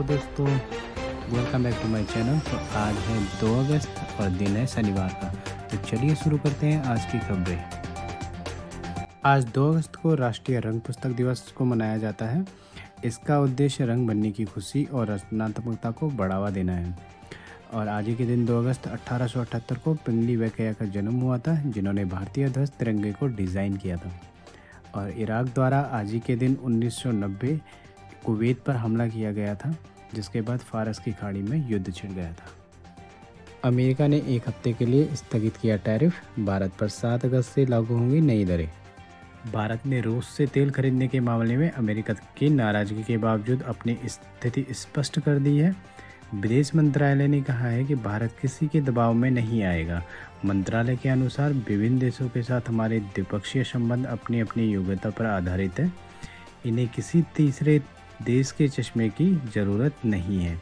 Hello दोस्तों, welcome back to my channel. तो आज है 2 अगस्त और दिन है शनिवार का। तो चलिए शुरू करते हैं आज की खबरें। आज 2 अगस्त को राष्ट्रीय रंग पुस्तक दिवस को मनाया जाता है। इसका उद्देश्य रंग भरने की खुशी और रचनात्मकता को बढ़ावा देना है। और आज ही के दिन 2 अगस्त 1878 को पिंगली वेंकैया का जन्म हुआ था, जिन्होंने भारतीय ध्वज तिरंगे को डिज़ाइन किया था। और इराक द्वारा आज ही के दिन 1990 कुवैत पर हमला किया गया था, जिसके बाद फारस की खाड़ी में युद्ध छिड़ गया था। अमेरिका ने 1 हफ्ते के लिए स्थगित किया टैरिफ। भारत पर 7 अगस्त से लागू होंगी नई दरें। भारत ने रूस से तेल खरीदने के मामले में अमेरिका की नाराजगी के बावजूद अपनी स्थिति स्पष्ट कर दी है। विदेश मंत्रालय ने कहा है कि भारत किसी के दबाव में नहीं आएगा। मंत्रालय के अनुसार विभिन्न देशों के साथ हमारे द्विपक्षीय संबंध अपनी अपनी योग्यता पर आधारित है। इन्हें किसी तीसरे देश के चश्मे की ज़रूरत नहीं है।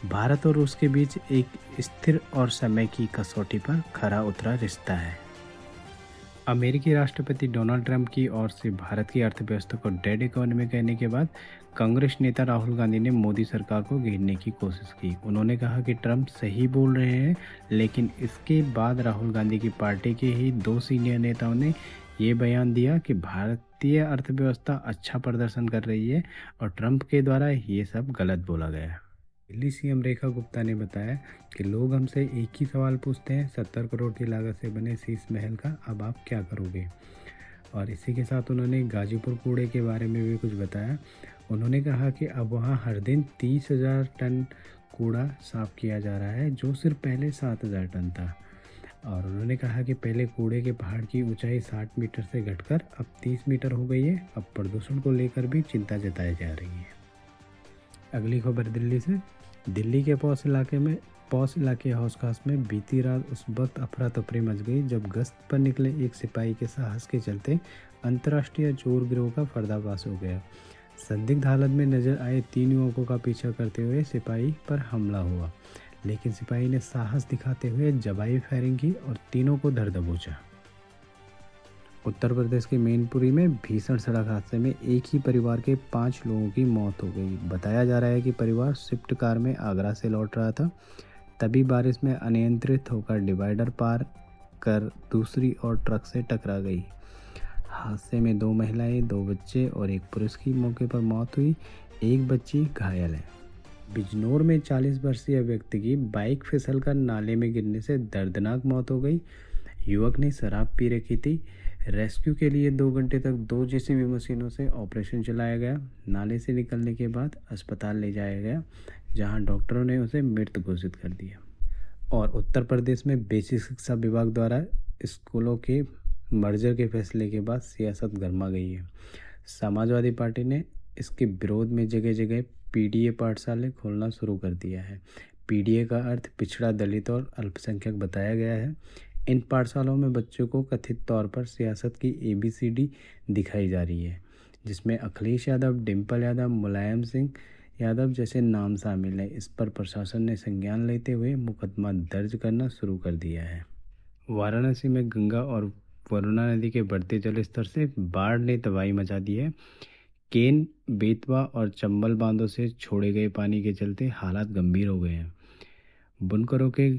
भारत और रूस के बीच एक स्थिर और समय की कसौटी पर खरा उतरा रिश्ता है। अमेरिकी राष्ट्रपति डोनाल्ड ट्रंप की ओर से भारत की अर्थव्यवस्था को डेड इकोनॉमी कहने के बाद कांग्रेस नेता राहुल गांधी ने मोदी सरकार को घेरने की कोशिश की। उन्होंने कहा कि ट्रंप सही बोल रहे हैं, लेकिन इसके बाद राहुल गांधी की पार्टी के ही 2 सीनियर नेताओं ने ये बयान दिया कि भारतीय अर्थव्यवस्था अच्छा प्रदर्शन कर रही है और ट्रंप के द्वारा ये सब गलत बोला गया है। दिल्ली सीएम रेखा गुप्ता ने बताया कि लोग हमसे एक ही सवाल पूछते हैं, 70 करोड़ की लागत से बने शीश महल का अब आप क्या करोगे। और इसी के साथ उन्होंने गाजीपुर कूड़े के बारे में भी कुछ बताया। उन्होंने कहा कि अब वहाँ हर दिन 30,000 टन कूड़ा साफ किया जा रहा है, जो सिर्फ पहले 7,000 टन था। और उन्होंने कहा कि पहले कूड़े के पहाड़ की ऊंचाई 60 मीटर से घटकर अब 30 मीटर हो गई है। अब प्रदूषण को लेकर भी चिंता जताई जा रही है। अगली खबर दिल्ली से। दिल्ली के पौष इलाके हौस खास में बीती रात उस वक्त अफरा तफरी मच गई जब गश्त पर निकले एक सिपाही के साहस के चलते अंतर्राष्ट्रीय चोर गिरोह का पर्दाफाश हो गया। संदिग्ध हालत में नजर आए 3 युवकों का पीछा करते हुए सिपाही पर हमला हुआ, लेकिन सिपाही ने साहस दिखाते हुए जवाबी फायरिंग की और तीनों को धर दबोचा। उत्तर प्रदेश के मैनपुरी में भीषण सड़क हादसे में एक ही परिवार के 5 लोगों की मौत हो गई। बताया जा रहा है कि परिवार स्विफ्ट कार में आगरा से लौट रहा था, तभी बारिश में अनियंत्रित होकर डिवाइडर पार कर दूसरी ओर ट्रक से टकरा गई। हादसे में 2 महिलाएं, 2 बच्चे और एक पुरुष की मौके पर मौत हुई। एक बच्ची घायल है। बिजनौर में 40 वर्षीय व्यक्ति की बाइक फिसलकर नाले में गिरने से दर्दनाक मौत हो गई। युवक ने शराब पी रखी थी। रेस्क्यू के लिए 2 घंटे तक 2 जेसीबी मशीनों से ऑपरेशन चलाया गया। नाले से निकलने के बाद अस्पताल ले जाया गया, जहां डॉक्टरों ने उसे मृत घोषित कर दिया। और उत्तर प्रदेश में बेसिक शिक्षा विभाग द्वारा स्कूलों के मर्जर के फैसले के बाद सियासत गर्मा गई है। समाजवादी पार्टी ने इसके विरोध में जगह जगह पीडीए पाठशाला खोलना शुरू कर दिया है। पीडीए का अर्थ पिछड़ा, दलित और अल्पसंख्यक बताया गया है। इन पाठशालाओं में बच्चों को कथित तौर पर सियासत की ABCD दिखाई जा रही है, जिसमें अखिलेश यादव, डिम्पल यादव, मुलायम सिंह यादव जैसे नाम शामिल हैं। इस पर प्रशासन ने संज्ञान लेते हुए मुकदमा दर्ज करना शुरू कर दिया है। वाराणसी में गंगा और वरुणा नदी के बढ़ते जलस्तर से बाढ़ ने तबाही मचा दी है। केन, बेतवा और चंबल बांधों से छोड़े गए पानी के चलते हालात गंभीर हो गए हैं। बुनकरों के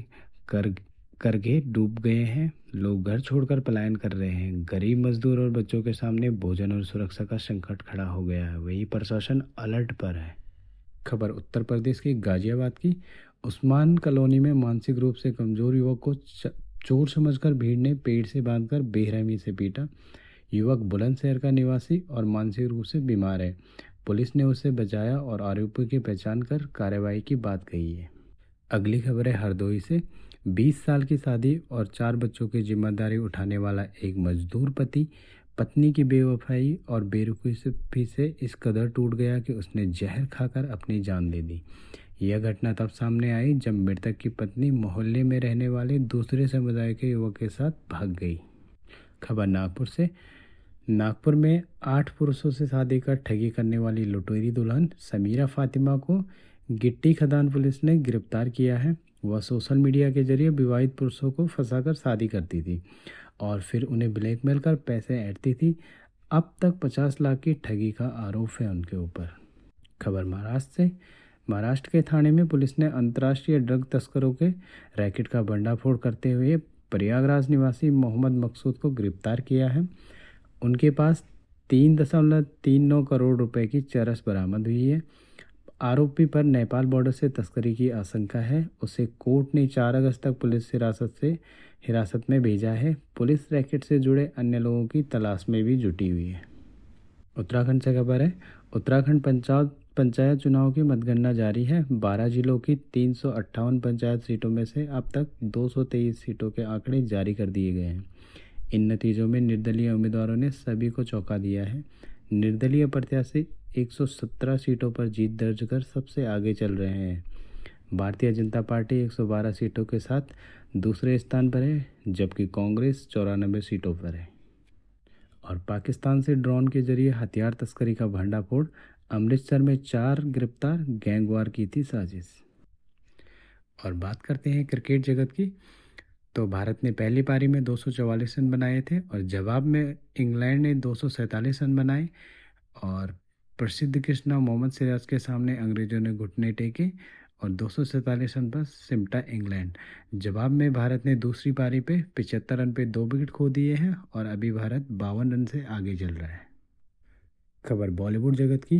करघे डूब गए हैं। लोग घर छोड़कर पलायन कर रहे हैं। गरीब मजदूर और बच्चों के सामने भोजन और सुरक्षा का संकट खड़ा हो गया है। वही प्रशासन अलर्ट पर है। खबर उत्तर प्रदेश के गाजियाबाद की। उस्मान कॉलोनी में मानसिक रूप से कमजोर युवक को चोर समझकर भीड़ ने पेड़ से बांधकर बेरहमी से पीटा। युवक बुलंदशहर का निवासी और मानसिक रूप से बीमार है। पुलिस ने उसे बचाया और आरोपी की पहचान कर कार्रवाई की बात कही है। अगली खबर है हरदोई से। 20 साल की शादी और 4 बच्चों की जिम्मेदारी उठाने वाला एक मजदूर पति पत्नी की बेवफाई और बेरुखी से इस कदर टूट गया कि उसने जहर खाकर अपनी जान दे दी। यह घटना तब सामने आई जब मृतक की पत्नी मोहल्ले में रहने वाले दूसरे समुदाय के युवक के साथ भाग गई। खबर नागपुर से। नागपुर में 8 पुरुषों से शादी कर ठगी करने वाली लुटेरी दुल्हन समीरा फातिमा को गिट्टी खदान पुलिस ने गिरफ्तार किया है। वह सोशल मीडिया के जरिए विवाहित पुरुषों को फंसाकर शादी करती थी और फिर उन्हें ब्लैकमेल कर पैसे ऐंठती थी। अब तक 50 लाख की ठगी का आरोप है उनके ऊपर। खबर महाराष्ट्र से। महाराष्ट्र के ठाणे में पुलिस ने अंतर्राष्ट्रीय ड्रग तस्करों के रैकेट का भंडाफोड़ करते हुए प्रयागराज निवासी मोहम्मद मकसूद को गिरफ्तार किया है। उनके पास 3.39 करोड़ रुपए की चरस बरामद हुई है। आरोपी पर नेपाल बॉर्डर से तस्करी की आशंका है। उसे कोर्ट ने 4 अगस्त तक पुलिस हिरासत में भेजा है। पुलिस रैकेट से जुड़े अन्य लोगों की तलाश में भी जुटी हुई है। उत्तराखंड से खबर है। उत्तराखंड पंचायत चुनाव की मतगणना जारी है। 12 जिलों की 358 पंचायत सीटों में से अब तक 223 सीटों के आंकड़े जारी कर दिए गए हैं। इन नतीजों में निर्दलीय उम्मीदवारों ने सभी को चौंका दिया है। निर्दलीय प्रत्याशी 117 सीटों पर जीत दर्ज कर सबसे आगे चल रहे हैं। भारतीय जनता पार्टी 112 सीटों के साथ दूसरे स्थान पर है, जबकि कांग्रेस 94 सीटों पर है। और पाकिस्तान से ड्रोन के जरिए हथियार तस्करी का भंडाफोड़। अमृतसर में 4 गिरफ्तार, गैंगवार की थी साजिश। और बात करते हैं क्रिकेट जगत की, तो भारत ने पहली पारी में 244 रन बनाए थे और जवाब में इंग्लैंड ने 247 रन बनाए। और प्रसिद्ध कृष्णा मोहम्मद सिराज के सामने अंग्रेजों ने घुटने टेके और 247 रन पर सिमटा इंग्लैंड। जवाब में भारत ने दूसरी पारी पे 75 रन पे 2 विकेट खो दिए हैं और अभी भारत 52 रन से आगे चल रहा है। खबर बॉलीवुड जगत की,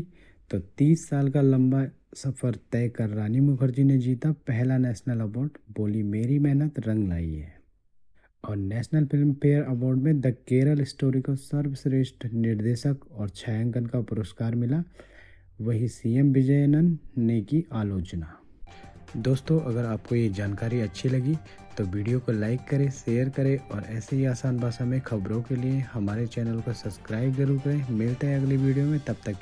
तो 30 साल का लंबा सफ़र तय कर रानी मुखर्जी ने जीता पहला नेशनल अवार्ड। बोली मेरी मेहनत रंग लाई है। और नेशनल फिल्म फेयर अवार्ड में द केरल स्टोरी को सर्वश्रेष्ठ निर्देशक और छायांकन का पुरस्कार मिला। वही सीएम विजयन ने की आलोचना। दोस्तों, अगर आपको ये जानकारी अच्छी लगी तो वीडियो को लाइक करें, शेयर करें और ऐसे ही आसान भाषा में खबरों के लिए हमारे चैनल को सब्सक्राइब जरूर करें। मिलते हैं अगली वीडियो में, तब तक